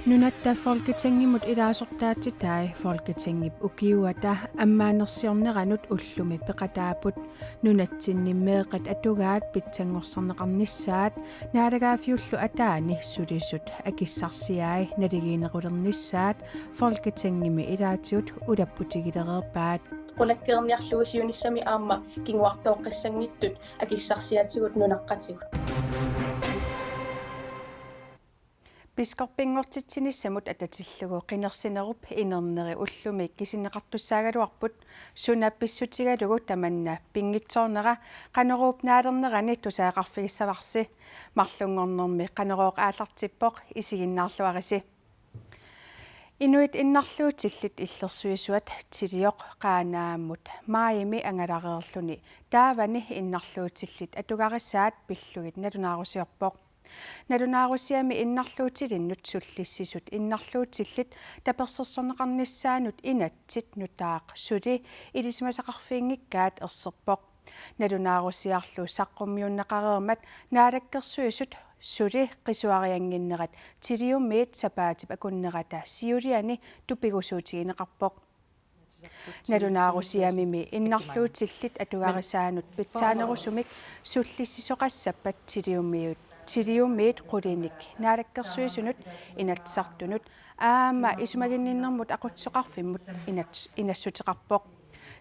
Nunatta folketingimut ilaasortaatitai folketingip ukiuata ammaanersiorneranut ullumi peqataaput nunatsinnimeeqat atugaat pitsangorserneqarnissaat naalagaafiullu ataani sulisut akissarsiai naligiinequlernissaat folketingimi ilaatiut ulapputigilereerpaat qulakkeerniarluusiunissami aamma kinguartooqqissangittut akissarsiatigut nunaqqatigut Piskorpingortitsinnissamut atatillugu qinersinerup inerneri ullumi kisineqartussaagaluarput sunappissutigalugu tamanna pingitsoornera qaneruup naalernerani tusaaqarfigissavaarsi marlungornermi qanerooq aallartippoq isiginnaarluarisi Inuit innarluutillit illersuisuat tilioq qaanaammut maayimi angalareerluni taavani innarluutillit atugarissaat pillugit natunaarusiorpoq Nalunaarusiami innarluutilinnut sullissisut innarluutillit tapersersorneqarnissaanut inatsit nutaaq suli ilismasaqarfiingikkaat erserpoq nalunaarusiarlu saqqummiunneqareermat naalakkersuisut suli qisuarianginnerat tiliummiit sapaatip akunnerata siuliani tupigusuutigineqarpoq nalunaarusiamimi innarluutillit atugarissaanut pitsaanerusumik sullissisoqassappat tiliummiit qulinik naalakkersuisunut inatsartunut aama isumaginninnermut aqutsoqarfimmut inassuteqarpoq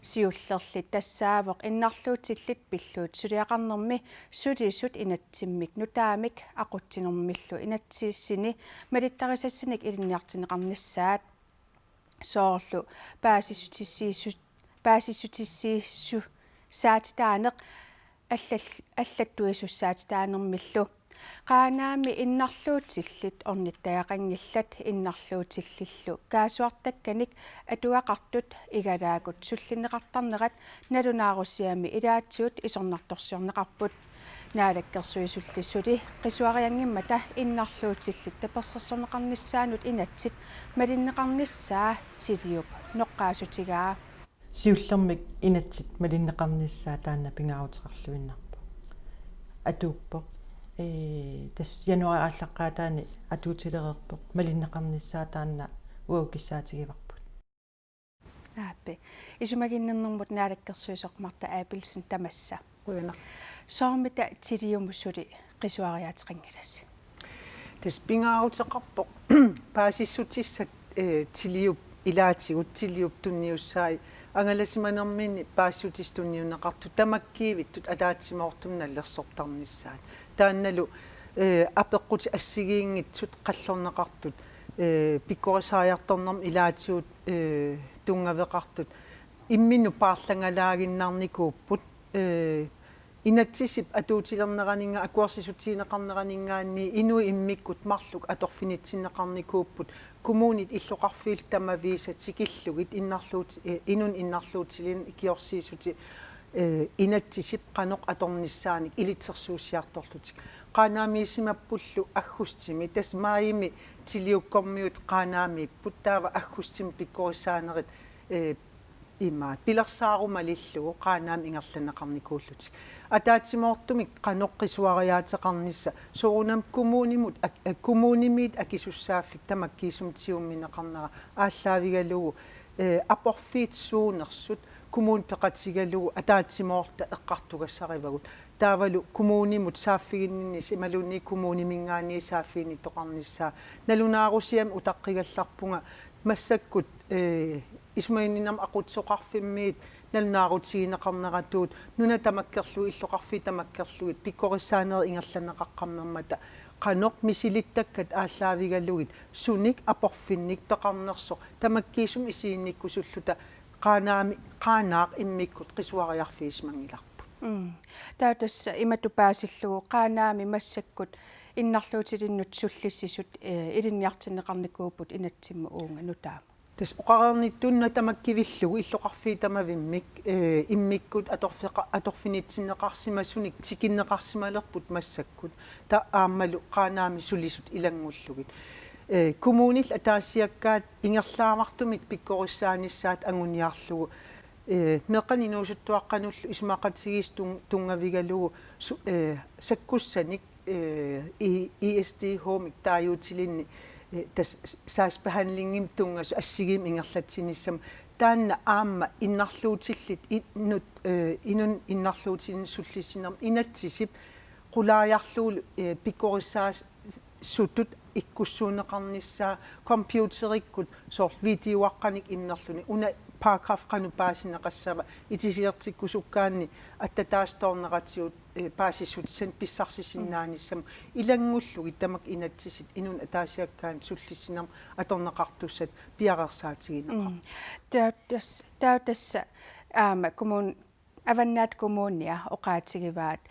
siullerlit tassaavoq innarluutillit pilluut suliaqarnermi sulisut inatsimmik nutaamik aqutsinermillu inatsissini malittarisassanik ilinniartineqarnissaat soorlu paasissutissiissu saatitaaneq аллаттуисуссаатитааnermillu qaanaami innarluutillit ornittagaqangillat innarluutillillu kaasuartakkanik atuaqartut igalaakut sullineqartarnerat nalunaarusiami ilaatsiut isornartorsiorneqarput naalakkersuisullissuli qisuariangimmata innarluutillit tapersersorneqarnissaanut inatsit malinneqarnissaa tiliup noqqaasutigaa siullermik inatsit malinneqarnissaa taanna pingaarutiqarluinnarpo atuuppo tas januari ааллаққаатаани атуутилерерпоқ малиннеқарнissaа таанна уукиссаатигиварпут ааппи исумагиннернэрмут наалаккерсуисоқмарта аапилсин тамасса уйна соормита тилиумуссули қисуариаатеқангиласи тас пингаарутеқарпоқ паасиссутиссат тилиуп илаатигут тилиуп тунниуссаи ангаласиманермини паассутистунниунеқарту тамаккиивиттут алаатсимаортумналлерсортарнissaат таанналу апеққути ассигиингитсут қаллорнеқартут пиккорисариарторнерм илаатиут тунгавеқартут иммину паарлангалаагиннарникууппут инатсисип атуутилернеранинга акуарсисутиинеқарнеранингаанни инуи иммиккут марлук аторфинитсиннеқарникууппут коммунит иллоқарфиил тамавиисатикиллугит инун иннарлуутилин икиорсиисути инатсисип қаноқ аторнissaаник илитсерсуусиарторлутик qanaamiisimapullu aggustimi tas maayimi tiliukkormiut qanaamiipput taava aggustimi pikkorisaanerit имаат пилерсаарумалиллугу qanaam ingerlaneqarnikuullutik атаатсимоортумик qanoqqisuariaatеqarnissa soorunam kommunimut kommunimit akisussaaffik tamakkiisumtiummineqarnera ааллаавигалугу апорфиит суунерсут коммун пеқатигалугу атаатсимоорта эққартугассаривагут таавалу коммунимут сааффигиннис ималунни коммунимингаани сааффиини тоқарнissaа налунаарусиам утаққигалларпунга массаккут исмаининам aqutsoqarfimmiit налунаарутигинеқарнератуут нуна тамаккерлу иллоқарфи тамаккерлугит пиккорисаанери ингерланеқаққаммермата qanoq misilittakat ааллаавигалугит суник апорфинник тоқарнерсо тамаккиисум исиинниккусуллута qanaami qaanaaq immikkut qisuariarfiismangilарпут таатасса имату паасиллугу qanaami массаккут иннарлуутилиннут суллиссисут илинниартиннеқарникууппут инатсимма уунга нутаама тас оқарнитtunna тамаккивиллугу иллоқарфии тамавиммик иммиккут аторфинитсиннеқарсимасуник тикиннеқарсималерпут массаккут та ааммалу qanaami сулисут илангуллугит коммунил атаассиаккаат ингерлаамартумик пиккорissaanissaat ангуниарлугу meqani nuusuttuaqqanullu ismaqatigis tungavigalugu sakkussanik ESD home taayuutilinni tas saasbehandlingim tungas assigim ingerlatsinissam taanna aamma innarluutillit inun innarluutin sullissinam inatsisip qulaajarluul pikorissaas sutut ikkussuuneqarnissaa computerikkut soort videoaqqanik innerluni una paragraf qanu paasineqassava itisilertikkusukkaanni attataastorneratiut paasissutsen pissarsisinnaanissam ilangullugi tamak inatsisit inun ataasiakkaan sullissinam atorneqartussat piaqersaatiginaqa tautassa kumun avannaat kumuunnia oqaatigivaat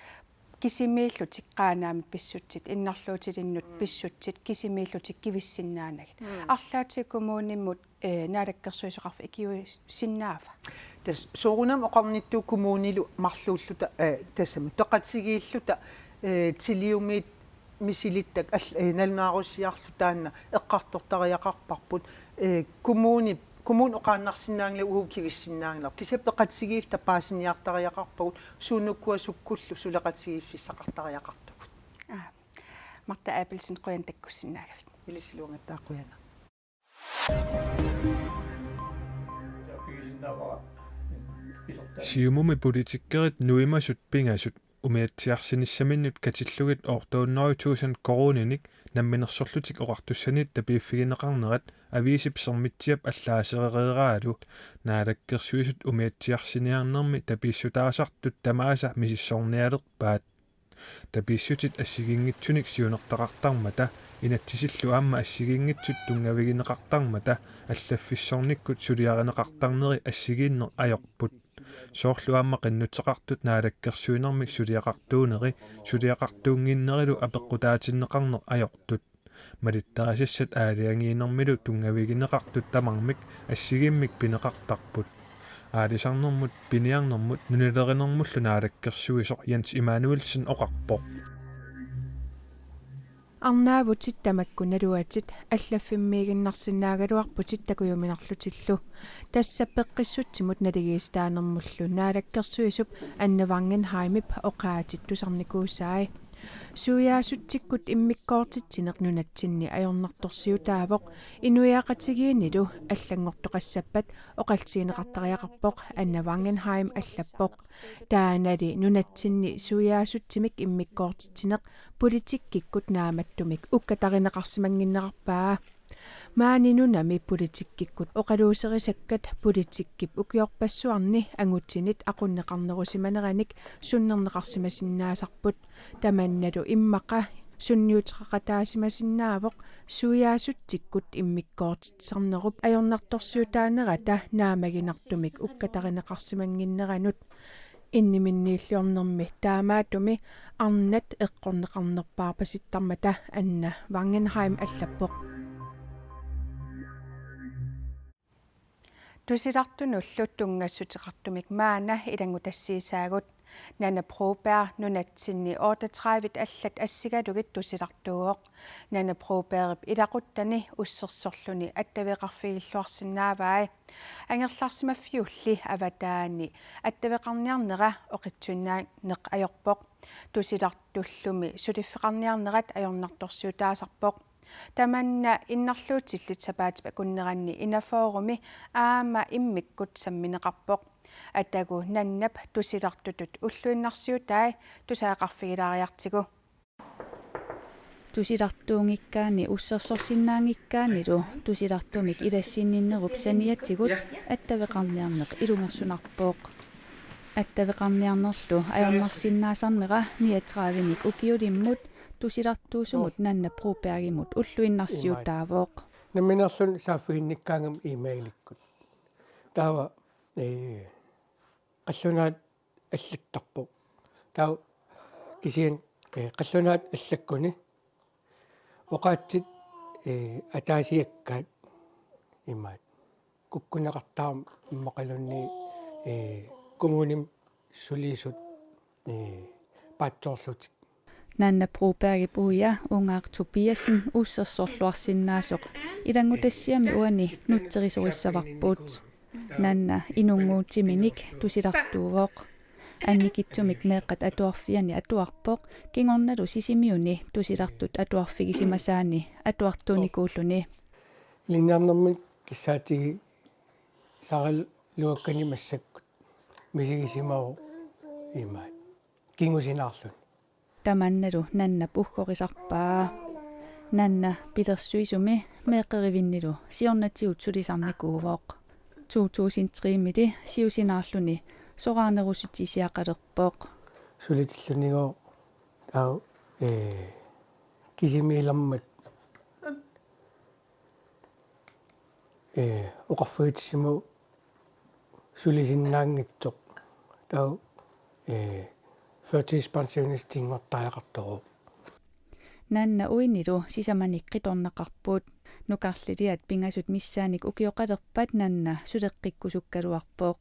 kisimiillutik qaanaami pissutsit innarluutilinnut pissutsit kisimiillutik kivissinnaanagit арлаати кумуунниммут наалаккерсуисоқарф икиуиссиннаафа тас соорунам оқарнитту кумуунилу марлууллута тассаму тоқатсигииллута тилиумит мисилиттак налнааруссиарлу таанна эққартортариақарпарпут кумуун оқааннарсинаангла уу кивиссиннаангла кисап тоқатсигиилта паасиниартариақарпагут суунуккуа суккуллу сулеқатсигиффиссақартариақартагут марта апилсин қуян таккуссинаагавит илисилуангаттаақуяна Siumumi politikkerit nuimasut pingasut umiatsiarsinissaminut katillugit ortuunnerituusan koruninik namminersorlutik oqartussanit tapiiffigineqarnerat aviisipsermitsiap allaaserereeraalu naalakkersuisut umiatsiarsiniarnermi tapiissutaasartut tamaasa misissornialerpaat tapiissutit assigingitsunik siunertaqartarmata inatsisillu aamma assigingitsut tungavigineqartarmata allaffissornikkut suliarineqartarneri assigiinner ajorput soorlu aamma qinnutseqartut naalakkersuinermi suliaqartuunginnerilu apeqqutaatinneqarner ajortut malittarasassat aaliangiinermilu tungavigineqartut tamarmik assigimmik pineqartarput aalisarnermut piniarnermut nunilerinermullu naalakkersuisoq Jens Emanuelsen oqarpoq арнаавутит тамаккуналуатит аллаффиммиигиннарсинаагалуарпутит такуйуминарлутиллу тассаппеққиссутсимут налигиистаанермуллу наалаккерсуисуп аннавангенхаймип оqaатиттусарникуусаи суяасутсиккут иммиккоортитсинеқ нунатсинни ajornartorsiutaavoq inuiaqatigiinnilu аллангортоқассаппат оқалтиинеқартариақарпоқ аннавангенхайм аллаппоқ таанали нунатсинни суяасутсимик иммиккоортитсинеқ политиккиккут нааматтумик уккатаринеқарсимангиннеқарпаа маанинунами политиккиккут оқалуусерисаккат политиккип укиорпассуарни ангутсинит aqunneqarnerusиманераник суннернеқарсимасиннаасарпут таманналу иммақа сунниутеқақатаасимасиннаавоқ суяасутсиккут иммиккоортитсарнеруп ajornartorsiutaanерата наамагинартумик уккатаринеқарсимангиннеранут инниминнииллуорнэрми таамаатуми арнат эққорнеқарнерпаарпаситтармата анна вангенхайм аллаппоқ тусилартунуллут тунгассутеқартумик маана илангутассиисаагут Nana Broberg nunatsinni 38 allat assigalugit tusilartuuq Nana Broberg ilaquttani ussersorluni attaveqarfigilluarsinnaavai angerlarsimaffiulli avataani attaveqarniarnera oqitsunnaanneq ajorpoq tusilartullumi suliffeqarniarnerat ajornartorsiutaasarpoq tamanna innarluutillit sapaatip akunneranni inafoorumi aama immikkut sammineqarpoq атагу наннап тусилартутут уллуиннарсиутаи тусаақарфигилариартигу тусилартуунгиккаани уссерсорсиннаангиккаанилу тусилартумик илассинниннеруп саниатсигут аттавеқарниарнеқ илунгерсунарпооқ аттавеқарниарнерлу аернарсиннаасарнера 39-ник укиулиммут тусилартуусумут нанна Brobergimut уллуиннарсиутаавооқ наминерлун сааффигинниккаангам имеиликкут таава qallunaat аллаттарпо таа кисиан qallunaat аллаккуни оqaатсит атаасиаккаат имаат куккунеқартаам иммақалунни коммуним сулисут патсоорлутик Nanna Broberg puhuja ungaaq Tobiasen ussersorluarsinnaasuq ilangutassiami uani nutterisorissavarpuut nanna inunguutiminik tusilartuuvoq анникитсумик меэкъат атуарфиани атуарпоq кингорналу сисимиуни тусилартут атуарфигисимасаани атуартууникууллуни линнарнэрмик киссаатиги сарал луаккани массаккут мисигисимаву имаат кингусинаарлун таманналу нанна пухкорисарпаа нанна пилерсуисуми меэкъеривиннилу сиорнатигут сулисарникуувоq 2003-мити сиусинаарлуни сораарнерусутисиақалерпоq сулитиллунигоо таа кисимииламмат оқарфигитсиму сулисиннаангитсоқ таа førtidspensionistингортаақартору нанна уинилу сисаманик қиторнақарпут нукарлилиат пингасут миссааник укиоқалерпат нанна сулеққиккусуккалуарпоқ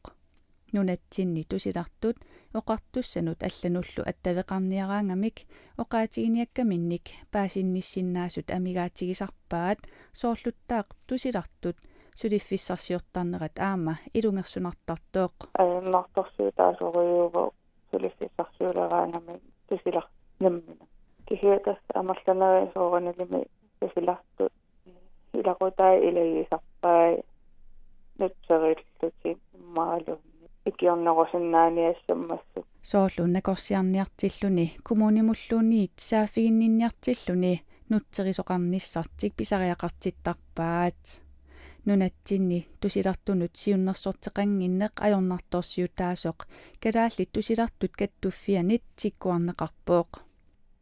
нунатсинни тусилартут оқартуссанут аллануллу аттавеқарниараангамик оқаатигиниаккаминник паасинниссиннаасут амигаатигисарпаат соорлуттаақ тусилартут сулиффиссарсиортарнерат аама илунгерсунартартооқ нарторсуутаасориуво сулиффиссарсиулераангами тусилар наммина кихиатас амерланари соораналими тусилартут илақутаа илагисарпаа нутсериллути маалу икиорнерусиннааниассаммассут соорлу накорсиарниартиллуни коммунимуллуунниит саафигиннинниартиллуни нутсерисоқарниссартик писариақартиттарпаат нунатсинни тусилартунут сиуннерсортеқангиннеқ ajornartorsiutaasоқ калаалли тусилартут каттуффианит тиккуарнеқарпооқ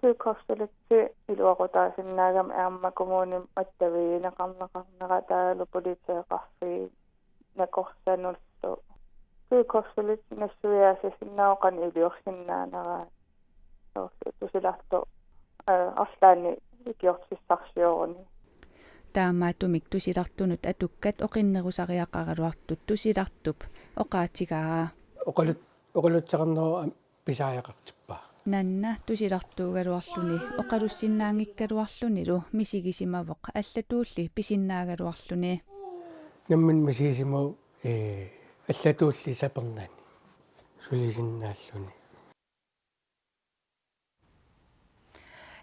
тукорсулутси илуақутаасиннаагам аама коммуним аттавиинеқарнеқарнера таалу политеқарфи накорсануллу тукорсулут нассуяасасиннаоқан илиорсиннаанераа тусиларто арлаани икиортиссарсиорони таамаатумик тусилартунут атуккат оқиннерусариақаралуартут тусилартуп оқаатигаа оқалутсеқарнеру писааяқартиппаа нанна тусилартуугалуарлуни оқалуссиннаангиккалуарлунилу мисигисимавоқ аллатуулли писиннаагалуарлуни наммин мисигисимау аллатуулли сапернани сулисиннааллуни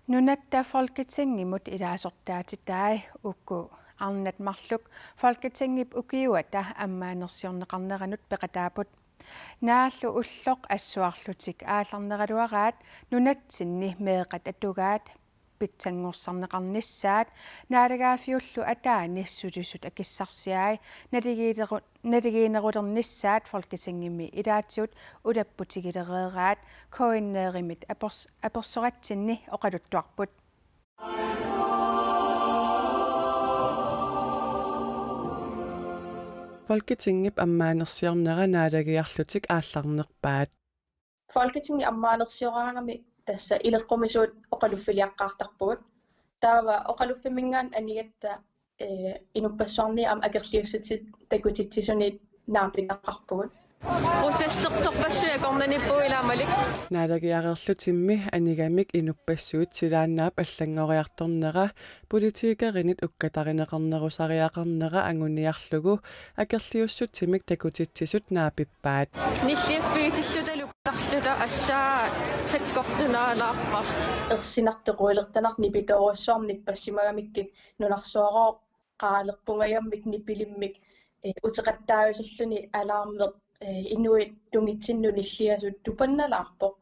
нунатта folketingimut илаасортаатитаи укку арнат марлук folketingip укиуата аммаанерсиорнеқарнеранут пеқатаапут нааллу уллоқ ассуарлутик ааларнералуараат нунатсинни меэқат атугаат питсангорсарнеқарниссаат наалагаафиуллу атаани сулисут акиссарсиаи налигиинерулерниссаат folketingimi илаатиут улаппутигилереераат коиннееримит аперсоратсинни оқалуттуарпут folketingip аммаанерсиорнера наалагиарлутик аалларнерпаат folketingi аммаанерсиораангами тасса илеққумисуут оқалуффилиаққартарпугут таава оқалуффимингаан анигатта инуппассуарни ам акерлиуссутит такутитсисуни наапинаққарпугут процессерторпассуя корнаниппуиламалик наалагиарерлутимми анигамик инуппассуут силааннаап аллангориарторнера политикеринит уккатаринеқарнерусариақарнера ангуниарлугу акерлиуссутимик такутитсисут наапиппаат ниллиаффигитиллуталу тарлута ассаа саккортунаалаарпар ерсинартеқуилертанарни питооруссуарник пассимагамиккит нунарсуароо qaaleqpungayammik nipilimmik utеqattaayusalluni alaarmeq inuit tungitsinnunnilliasut tupannalaarpoq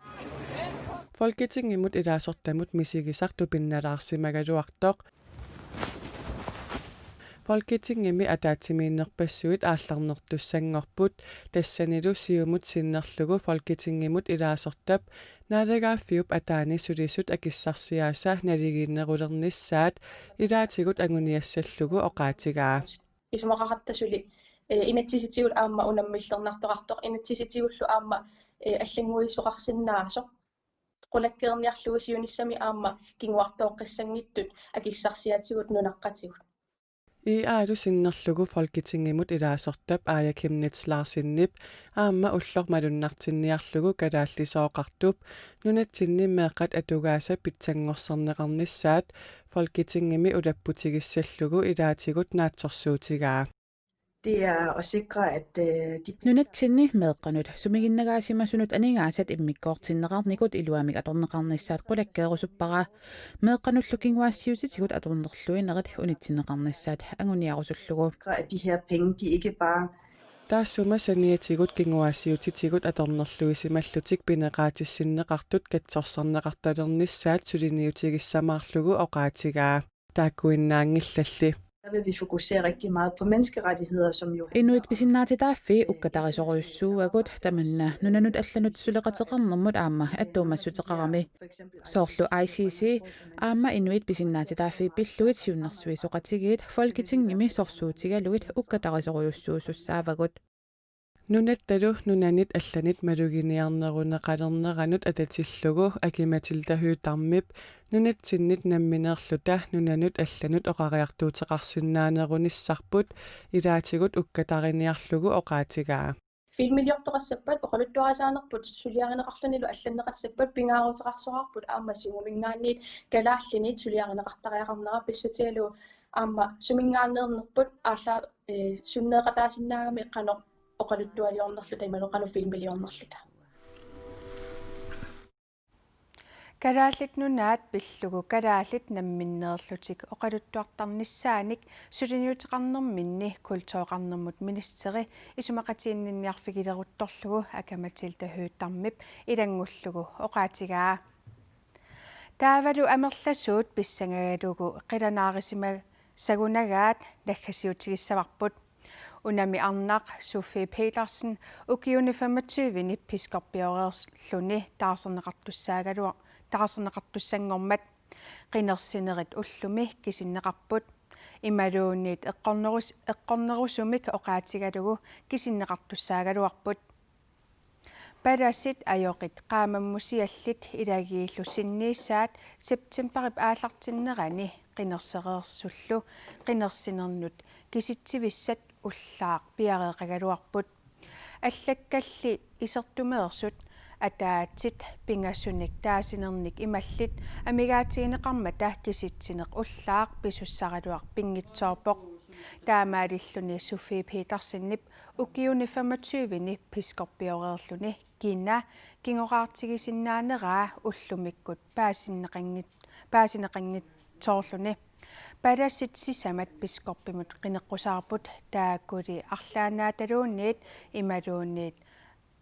folketingimut ilaasortamut misigisartu pinnalaarsimagaluartoq folketingimi ataatimiinnerpassuit aallarnertussangorput tassanilu siumut sinnerlugu folketingimut ilaasortap naalagaaffiup ataani sulisut akissarsiaasa naligiinnerulernissaat ilaatigut anguniassallugu oqaatigaa исумақақаттасули инатсиситигул аама унаммиллернартоқартоқ инатсиситигуллу аама аллангуиссоқарсинаасоқ qulakkeerniarlugu siunissami aama kinguartooqqissangиттут акиссарсиатигут нунаққатигут aalu sinnerlugu folketingimut ilaasortap Aaja Chemnitz Larsinnip aamma ullormalunnartinniarlugu kalaallisooqartup nunatsinnimeeqqat atugaasa pitsangorserneqarnissaat folketingimi ulapputigissалlugu ilaatigut naatsorsuutigaa Det er at sikre, at de... Nunatsinni meeqqanut sumiginnagaasimassunut aningaasat immikkoortinneqarnikut iluamik atorneqarnissaat qulakkeerusuppara meeqqanullu kinguaassiutitigut atornerluinerit unitsinneqarnissaat anguniarusullugu at de her penge, de ikke bare... Taassuma saniatigut kinguaassiutitigut atornerluisimallutik pineqaatissinneqartut katsorserneqartalernissaat suliniutigissamaarlugu oqaatigaa taakkuinnaangillalli Der vil vi fokusere rigtig meget på menneskerettigheder, som jo... Inuit pisinnaatitaaffi ukkatarisoruissuuagut tamanna nunanut allanut suleqateqarnermut aamma attuumassutеqarami soorlu ICC aamma inuit pisinnaatitaaffi pilluit siunnersuisoqatigiit folketingimi sorsuutigaluit ukkatarisoruissuusussaavagut Nunattalu nunanit allanit maluginiarneruneqalerneranut atatillugu akimatiltahuutarmip nunatsinnit nammineerluta nunanut allanut oqariartuuteqarsinnaanerunissarput ilaatigut ukkatariniarlugu oqaatigaa Filmiliortoqassappat oqaluttuarasaanerput suliarineqarlunilu алланнеқассаппат пингааруутеқарсоқарпут аама сиумингаанниит галааллинит сулиаринеқартариақарнера писсутигалу аама сумингааннернерпут аалла суннеқатаасиннаагами қано oqaluttualiornerluta imaluqanu filmiliornerluta Kalaallit nunaat pillugu kalaallit namminneerlutik oqaluttuartarnissaanik suliniuteqarnerminni kultooqarnermut ministeri isumaqatiinninniarfigileruttorlugu akamatiltahuuttarmip ilangullugu oqaatigaa taavalu amerlasuut pissangagalugu qilanaarisima sagunagaat lakkasiutigissavарпут unami arnaq Sofie Petersen ukiuni 25 piskorpiorersluni taarserneqartussaangormat qinersinerit ullumi kisinneqarput imaluunniit eqqornerusumik oqaatigalugu kisinneqartussaagaluarput palasit ajoqit qaamammusiallit ilagiillu sinniissaat septemberip aallartinnerani qinersereersullu qinersinernut kisitsivissat ullaaq piareeqagaluarput allakkalli isertumeersut ataatit pingassunik taasinernik imallit amigaatigineqarmata kisitsineq ullaaq pisussaraluaq pingitsoorpoq taamaalilluni Sofie Petersenip ukiuni 25 piskorpiorerluni kina kingoqaartigisinnaanera ullumikkut paasineqangitsoorluni palasit sisamat piskorpimut qineqqusaarput taakuli arlaanaataluunniit imaluunniit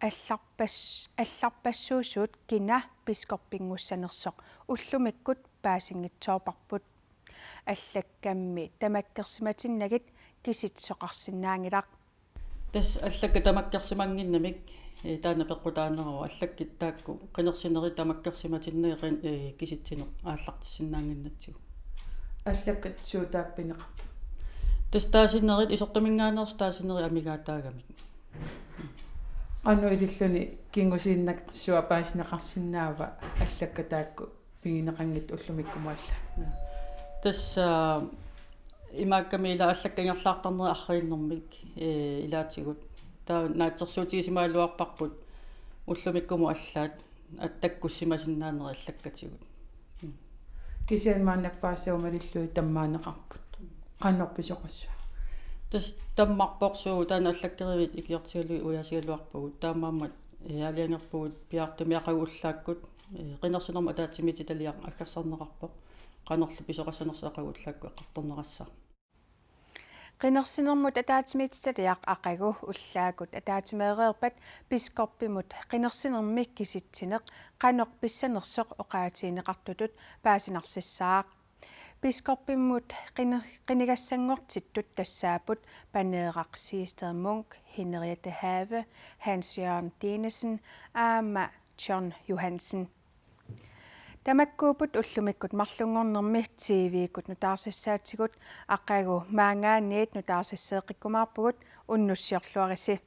алларпассуусуут кина пискорпингуссанерсоқ уллумиккут паасингитсоопарпут аллаккамми тамаккерсиматиннагит киситсоқарсинаангилақ тас аллакка тамаккерсимангиннамик таана пеққутаанеру аллаккит таакку қинерсинери тамаккерсиматиннеқин киситсинеқ ааллартиссинаангиннатсигу аллаккат суутааппинеқарпу тас таасиннерит исортамингаанерс таасиннери амигаатаагамик анну илиллуни кингусииннак суапаасинеқарсинаава аллакка таакку пигинеқангит уллумиккумуалла тас имааккамила аллаккангерлаартарнери аррииннэрмик илаатигут таа наатсерсуутигисимаалуарпарпут уллумиккуму аллаат аттаккуссимасиннаанери аллаккатигут кисианмааннакпаассаумалиллуи таммаанеқарпут қаннорписоқассуа тас таммарпорсуу таана аллаккеривит икиортигалуи уясигалуарпугут таамааммат яалиангерпугут пиартумиақагуллааккут қинерсинерма таатсимити талиақ аггерсарнеқарпоқ qanорlu pisoqassanersaaqagullaakku eqqartornerassaq qinersinermut ataatimiitsaliaq aqagu ullaakut ataatimeereerpat piskorpimut qinersinermik kisitsineq qanorpissanersoq oqaatiineqartutut paasinarsisaaq piskorpimmut qinigassangortittut tassaaput paneeraq Sister Munk Henriette Have Hans Jørgen Dinesen aama John Johansen Tamakkuuput ullumikkut marlungornermi TV-kut nutaarsassaatsigut aqagu maangaanniit nutaarsaseeqikkumaarpugut unnussiorluarisi